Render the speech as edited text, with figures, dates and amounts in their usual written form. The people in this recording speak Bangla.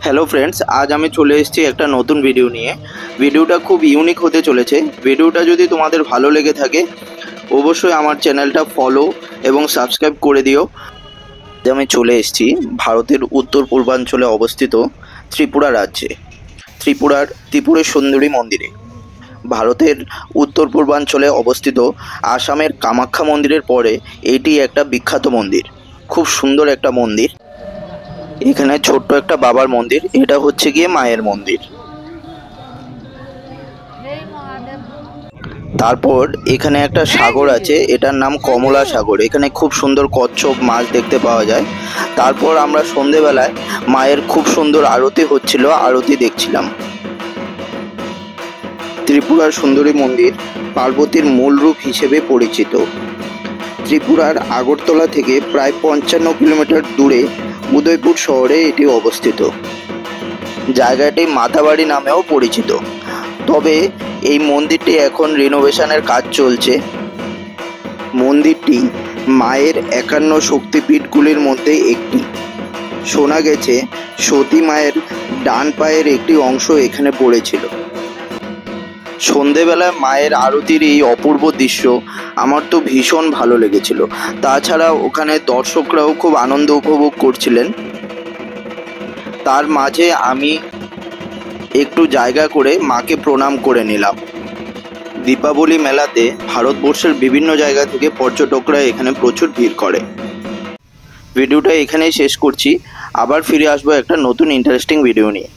হ্যালো ফ্রেন্ডস, আজ আমি চলে এসেছি একটা নতুন ভিডিও নিয়ে। ভিডিওটা খুব ইউনিক হতে চলেছে। ভিডিওটা যদি তোমাদের ভালো লেগে থাকে অবশ্যই আমার চ্যানেলটা ফলো এবং সাবস্ক্রাইব করে দিও। আজ আমি চলে এসেছি ভারতের উত্তর পূর্বাঞ্চলে অবস্থিত ত্রিপুরা রাজ্যে, ত্রিপুরার ত্রিপুরেশ্বরী মন্দিরে। ভারতের উত্তর পূর্বাঞ্চলে অবস্থিত আসামের কামাখ্যা মন্দিরের পরে এটি একটা বিখ্যাত মন্দির, খুব সুন্দর একটা মন্দির। এখানে ছোট্ট একটা বাবার মন্দির, এটা হচ্ছে গিয়ে মায়ের মন্দির। তারপর এখানে একটা সাগর আছে, এটার নাম কমলা সাগর। এখানে খুব সুন্দর কচ্ছপ মাছ দেখতে পাওয়া যায়। তারপর আমরা সন্ধেবেলায় মায়ের খুব সুন্দর আরতি হচ্ছিল, আরতি দেখছিলাম। ত্রিপুরার সুন্দরী মন্দির পার্বতীর মূল রূপ হিসেবে পরিচিত। ত্রিপুরার আগরতলা থেকে প্রায় 55 কিলোমিটার দূরে উদয়পুর শহরে এটি অবস্থিত। জায়গাটি মাতাবাড়ি নামেও পরিচিত। তবে এই মন্দিরটি এখন রিনোভেশনের কাজ চলছে। মন্দিরটি মায়ের 51 শক্তিপীঠগুলির মধ্যে একটি। শোনা গেছে সতী মায়ের ডান পায়ের একটি অংশ এখানে পড়েছিল। সন্ধেবেলায় মায়ের আরতির এই অপূর্ব দৃশ্য আমার তো ভীষণ ভালো লেগেছিল। তাছাড়া ওখানে দর্শকরাও খুব আনন্দ উপভোগ করছিলেন। তার মাঝে আমি একটু জায়গা করে মাকে প্রণাম করে নিলাম। দীপাবলি মেলাতে ভারতবর্ষের বিভিন্ন জায়গা থেকে পর্যটকরা এখানে প্রচুর ভিড় করে। ভিডিওটা এখানেই শেষ করছি, আবার ফিরে আসবো একটা নতুন ইন্টারেস্টিং ভিডিও নিয়ে।